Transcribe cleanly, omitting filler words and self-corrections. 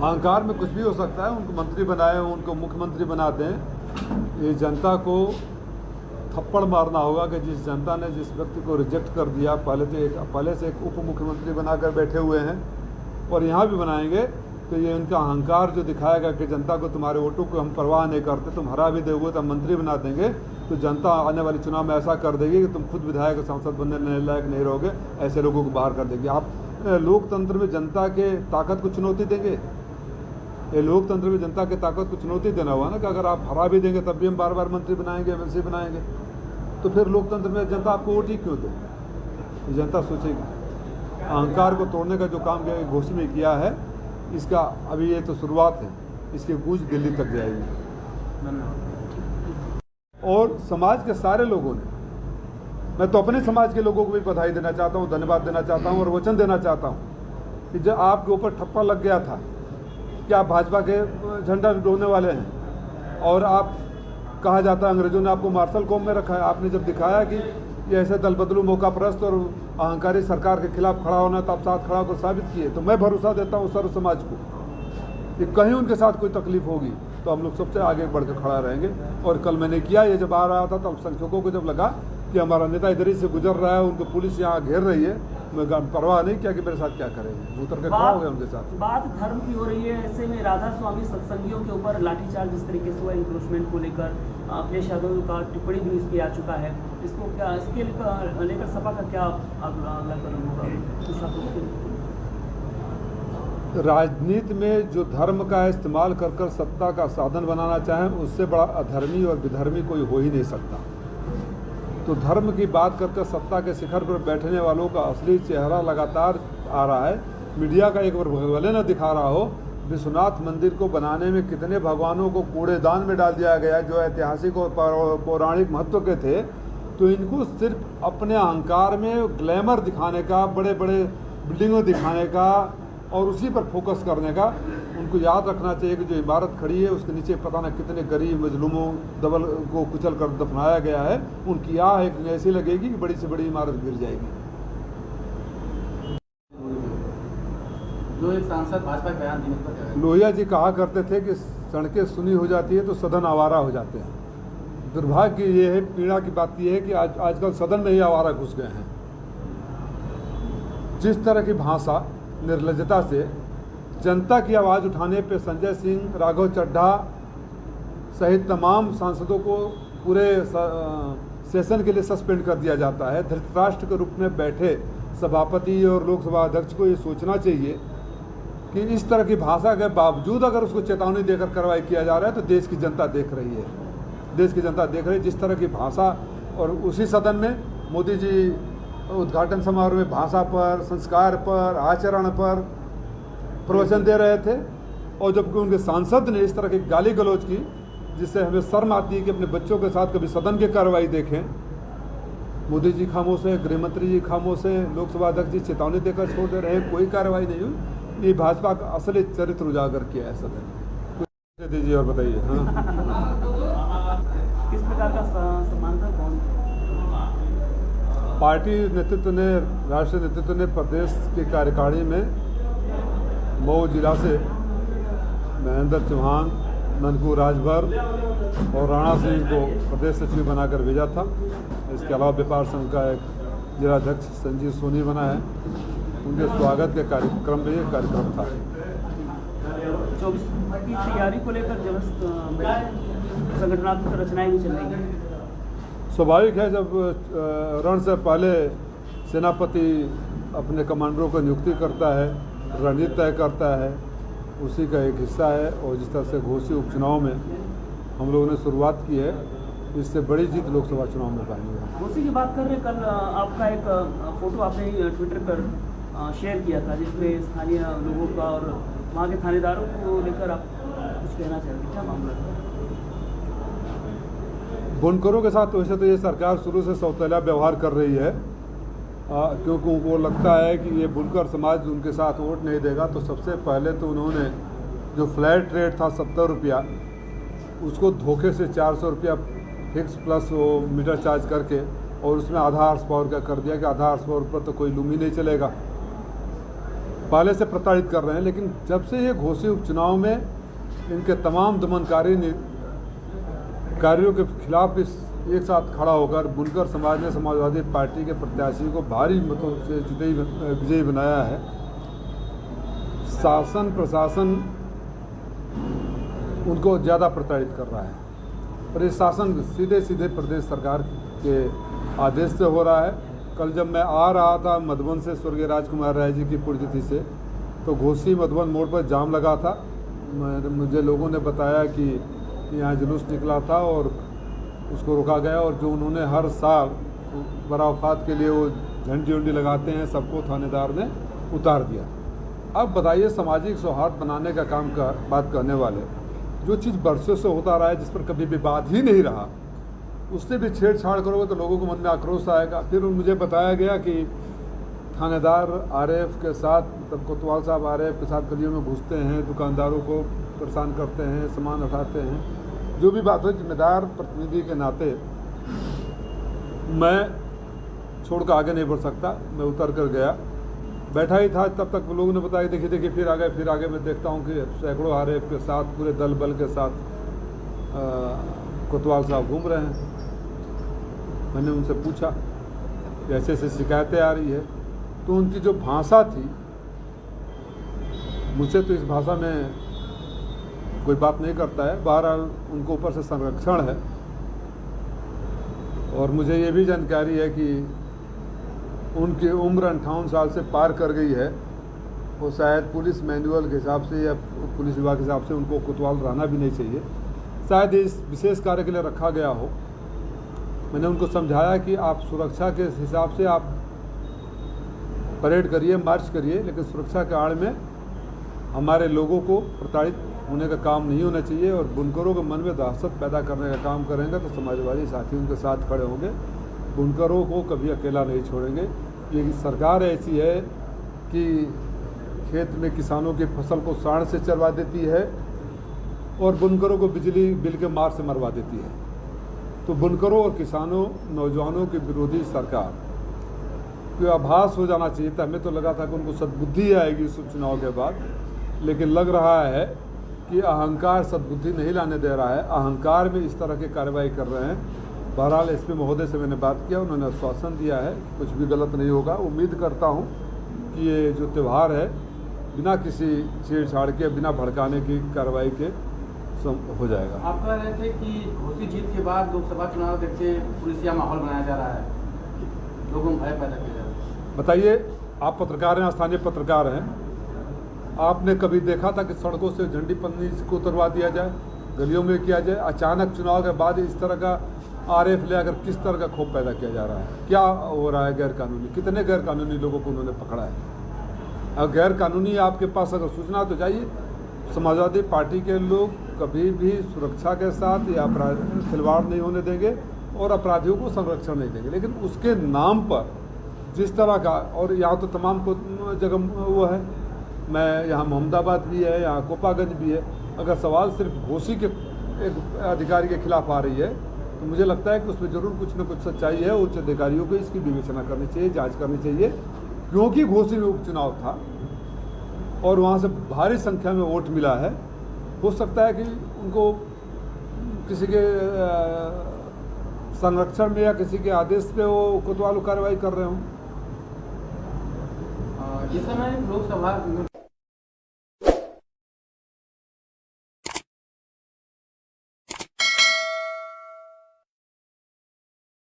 अहंकार में कुछ भी हो सकता है। उनको मंत्री बनाए, उनको मुख्यमंत्री बना दें। ये जनता को थप्पड़ मारना होगा कि जिस जनता ने जिस व्यक्ति को रिजेक्ट कर दिया, पहले से एक उप मुख्यमंत्री बनाकर बैठे हुए हैं और यहाँ भी बनाएंगे, तो ये उनका अहंकार जो दिखाएगा कि जनता को तुम्हारे वोटों को हम परवाह नहीं करते, तुम हरा भी दोगे तो हम मंत्री बना देंगे, तो जनता आने वाले चुनाव में ऐसा कर देगी कि तुम खुद विधायक सांसद बनने लायक नहीं रहोगे, ऐसे लोगों को बाहर कर देगी। आप लोकतंत्र में जनता के ताकत को चुनौती देंगे? ये लोकतंत्र में जनता की ताकत को चुनौती देना हुआ ना कि अगर आप हरा भी देंगे तब भी हम बार बार मंत्री बनाएंगे, एमएलसी बनाएंगे, तो फिर लोकतंत्र में जनता आपको वोट ही क्यों दे? ये जनता सोचेगी। अहंकार को तोड़ने का जो काम घोषणा में किया है, इसका अभी ये तो शुरुआत है, इसकी गूंज दिल्ली तक जाएगी। और समाज के सारे लोगों ने, मैं तो अपने समाज के लोगों को भी बधाई देना चाहता हूँ, धन्यवाद देना चाहता हूँ और वचन देना चाहता हूँ कि जब आपके ऊपर ठप्पा लग गया था कि आप भाजपा के झंडा ढोने वाले हैं और आप कहा जाता है अंग्रेजों ने आपको मार्शल कॉम में रखा है, आपने जब दिखाया कि ये ऐसे दल बदलू, मौकापरस्त और अहंकारी सरकार के खिलाफ खड़ा होना, तो आप साथ खड़ा होकर साबित किए। तो मैं भरोसा देता हूँ सर्व समाज को कि कहीं उनके साथ कोई तकलीफ होगी तो हम लोग सबसे आगे बढ़कर खड़ा रहेंगे। और कल मैंने किया, ये जब आ रहा था तो अल्पसंख्यकों को जब लगा कि हमारा नेता इधर ही से गुजर रहा है, उनको पुलिस यहाँ घेर रही है, मैं परवाह नहीं किया कि मेरे साथ क्या करेंगे, उतर के खड़ा हो गया उनके साथ। बात धर्म की हो रही है, ऐसे में राधा स्वामी सत्संगियों के ऊपर लाठीचार्ज जिस तरीके से हुआ, इंक्रोचमेंट को लेकर अखिलेश यादव का टिप्पणी भी इसकी आ चुका है, इसको क्या, इसके लेकर सपा का क्या अगला कदम होगा? राजनीति में जो धर्म का इस्तेमाल कर कर सत्ता का साधन बनाना चाहें, उससे बड़ा अधर्मी और विधर्मी कोई हो ही नहीं सकता। तो धर्म की बात करके सत्ता के शिखर पर बैठने वालों का असली चेहरा लगातार आ रहा है। मीडिया का एक बार भले न दिखा रहा हो, विश्वनाथ मंदिर को बनाने में कितने भगवानों को कूड़ेदान में डाल दिया गया जो ऐतिहासिक और पौराणिक महत्व के थे। तो इनको सिर्फ अपने अहंकार में ग्लैमर दिखाने का, बड़े बड़े बिल्डिंगों दिखाने का और उसी पर फोकस करने का, उनको याद रखना चाहिए कि जो इमारत खड़ी है उसके नीचे पता न कितने गरीब मजलूमों दबल को कुचल कर दफनाया गया है। उनकी आह एक ऐसी लगेगी कि बड़ी से बड़ी इमारत गिर जाएगी। जो एक सांसद भाजपा बयान देने पर लोहिया जी कहा करते थे कि सड़कें सुनी हो जाती है तो सदन आवारा हो जाते हैं। दुर्भाग्य ये है, पीड़ा की बात ये है कि आजकल सदन में ही आवारा घुस गए हैं। जिस तरह की भाषा निर्लजता से जनता की आवाज़ उठाने पे संजय सिंह, राघव चड्ढा सहित तमाम सांसदों को पूरे सेशन के लिए सस्पेंड कर दिया जाता है। धृतराष्ट्र के रूप में बैठे सभापति और लोकसभा अध्यक्ष को ये सोचना चाहिए कि इस तरह की भाषा के बावजूद अगर उसको चेतावनी देकर कार्रवाई किया जा रहा है तो देश की जनता देख रही है। देश की जनता देख रही है जिस तरह की भाषा। और उसी सदन में मोदी जी उद्घाटन समारोह में भाषा पर, संस्कार पर, आचरण पर प्रवचन दे रहे थे, और जबकि उनके सांसद ने इस तरह की गाली गलौज की जिससे हमें शर्म आती है कि अपने बच्चों के साथ कभी सदन की कार्रवाई देखें। मोदी जी खामोश है, गृहमंत्री जी खामोश है, लोकसभा अध्यक्ष जी चेतावनी देकर छोड़ दे रहे हैं, कोई कार्रवाई नहीं हुई। ये भाजपा का असली चरित्र उजागर किया है सदन। कुछ दीजिए और बताइए। हाँ, किस प्रकार का सम्मान था? कौन पार्टी नेतृत्व ने, राष्ट्रीय नेतृत्व ने प्रदेश की कार्यकारिणी में मऊ जिला से महेंद्र चौहान, ननकू राजभर और राणा सिंह को प्रदेश सचिव बनाकर भेजा था। इसके अलावा व्यापार संघ का एक जिलाध्यक्ष संजीव सोनी बना है। उनके स्वागत के कार्यक्रम में ये कार्यक्रम था। 24 की तैयारी को लेकर संगठनात्मक रचनाएं भी चल रही हैं। स्वाभाविक है, जब रण से पहले सेनापति अपने कमांडरों को नियुक्ति करता है, रणनीति तय करता है, उसी का एक हिस्सा है। और जिस तरह से घोषित उपचुनाव में हम लोगों ने शुरुआत की है, इससे बड़ी जीत लोकसभा चुनाव में पाएंगे। घोषित की बात कर रहे, कल आपका एक फोटो आपने ट्विटर पर शेयर किया था जिसमें स्थानीय लोगों का और वहाँ के थानेदारों को लेकर आप कुछ कहना चाहेंगे, क्या मामला है? बुनकरों के साथ वैसे तो ये सरकार शुरू से सौतेला व्यवहार कर रही है, क्योंकि उनको लगता है कि ये बुनकर समाज उनके साथ वोट नहीं देगा। तो सबसे पहले तो उन्होंने जो फ्लैट रेट था 70 रुपया, उसको धोखे से 400 रुपया फिक्स प्लस वो मीटर चार्ज करके, और उसमें आधा हार्स पावर का कर दिया कि आधा हार्स पावर पर तो कोई लूम ही नहीं चलेगा। पहले से प्रताड़ित कर रहे हैं। लेकिन जब से ये घोषी उपचुनाव में इनके तमाम दमनकारी कार्यों के खिलाफ एक साथ खड़ा होकर बुनकर समाज ने समाजवादी पार्टी के प्रत्याशी को भारी मतों से विजयी बनाया है, शासन प्रशासन उनको ज़्यादा प्रताड़ित कर रहा है। और ये शासन सीधे सीधे प्रदेश सरकार के आदेश से हो रहा है। कल जब मैं आ रहा था मधुबन से स्वर्गीय राजकुमार राय जी की पुण्यतिथि से, तो घोसी मधुबन मोड़ पर जाम लगा था। मुझे लोगों ने बताया कि यहाँ जुलूस निकला था और उसको रोका गया, और जो उन्होंने हर साल बरावफात के लिए वो झंडी उंडी लगाते हैं, सबको थानेदार ने उतार दिया। अब बताइए, सामाजिक सौहार्द बनाने का काम का बात करने वाले, जो चीज़ बरसों से होता रहा है, जिस पर कभी विवाद ही नहीं रहा, उससे भी छेड़छाड़ करोगे तो लोगों को मन में आक्रोश आएगा। फिर मुझे बताया गया कि थानेदार आरएफ के साथ, मतलब कोतवाल साहब आरएफ के साथ गलियों में घुसते हैं, दुकानदारों को परेशान करते हैं, सामान उठाते हैं। जो भी बात हो, जिम्मेदार प्रतिनिधि के नाते मैं छोड़ कर आगे नहीं बढ़ सकता। मैं उतर कर गया, बैठा ही था, तब तक लोगों ने बताया देखिए देखिए, फिर आगे मैं देखता हूँ कि सैकड़ों आरएफ के साथ, पूरे दल बल के साथ कोतवाल साहब घूम रहे हैं। मैंने उनसे पूछा कि ऐसे ऐसे शिकायतें आ रही है, तो उनकी जो भाषा थी, मुझसे तो इस भाषा में कोई बात नहीं करता है, बहरहाल उनको ऊपर से संरक्षण है। और मुझे ये भी जानकारी है कि उनकी उम्र 58 साल से पार कर गई है। वो शायद पुलिस मैनुअल के हिसाब से या पुलिस विभाग के हिसाब से उनको कोतवाल रहना भी नहीं चाहिए, शायद इस विशेष कार्य के लिए रखा गया हो। मैंने उनको समझाया कि आप सुरक्षा के हिसाब से आप परेड करिए, मार्च करिए, लेकिन सुरक्षा के आड़ में हमारे लोगों को प्रताड़ित होने का काम नहीं होना चाहिए। और बुनकरों के मन में दहशत पैदा करने का काम करेंगे तो समाजवादी साथी उनके साथ खड़े होंगे। बुनकरों को कभी अकेला नहीं छोड़ेंगे। ये सरकार ऐसी है कि खेत में किसानों की फसल को सांड से चरवा देती है और बुनकरों को बिजली बिल के मार से मरवा देती है। तो बुनकरों और किसानों, नौजवानों के विरोधी सरकार को आभास हो जाना चाहिए था। हमें तो लगा था कि उनको सद्बुद्धि आएगी इस चुनाव के बाद, लेकिन लग रहा है कि अहंकार सद्बुद्धि नहीं लाने दे रहा है। अहंकार में इस तरह की कार्रवाई कर रहे हैं। बहरहाल एसपी महोदय से मैंने बात किया, उन्होंने आश्वासन दिया है कुछ भी गलत नहीं होगा। उम्मीद करता हूं कि ये जो त्यौहार है बिना किसी छेड़छाड़ के, बिना भड़काने की कार्रवाई के हो जाएगा। आप कह रहे थे कि घोसी जीत के बाद लोकसभा चुनाव देखते पुलिसिया माहौल बनाया जा रहा है, लोगों में भय पैदा किया जा रहा है। बताइए, आप पत्रकार हैं, स्थानीय पत्रकार हैं, आपने कभी देखा था कि सड़कों से झंडी पन्नी को उतरवा दिया जाए, गलियों में किया जाए? अचानक चुनाव के बाद इस तरह का आरएफ ले आकर किस तरह का खौफ पैदा किया जा रहा है? क्या हो रहा है गैरकानूनी? कितने गैरकानूनी लोगों को उन्होंने पकड़ा है? अगर गैरकानूनी आपके पास अगर सूचना तो जाइए। समाजवादी पार्टी के लोग कभी भी सुरक्षा के साथ या खिलवाड़ नहीं होने देंगे और अपराधियों को संरक्षण नहीं देंगे, लेकिन उसके नाम पर जिस तरह का, और यहाँ तो तमाम जगह वो है, मैं यहाँ मोहम्मदाबाद भी है, यहाँ कोपागंज भी है। अगर सवाल सिर्फ घोसी के एक अधिकारी के खिलाफ आ रही है तो मुझे लगता है कि उसमें जरूर कुछ न कुछ सच्चाई है। उच्च अधिकारियों को इसकी विवेचना करनी चाहिए, जांच करनी चाहिए, क्योंकि घोसी में उपचुनाव था और वहाँ से भारी संख्या में वोट मिला है। हो सकता है कि उनको किसी के संरक्षण में या किसी के आदेश पे वो कोतवाल कार्रवाई कर रहे हों। इस समय लोकसभा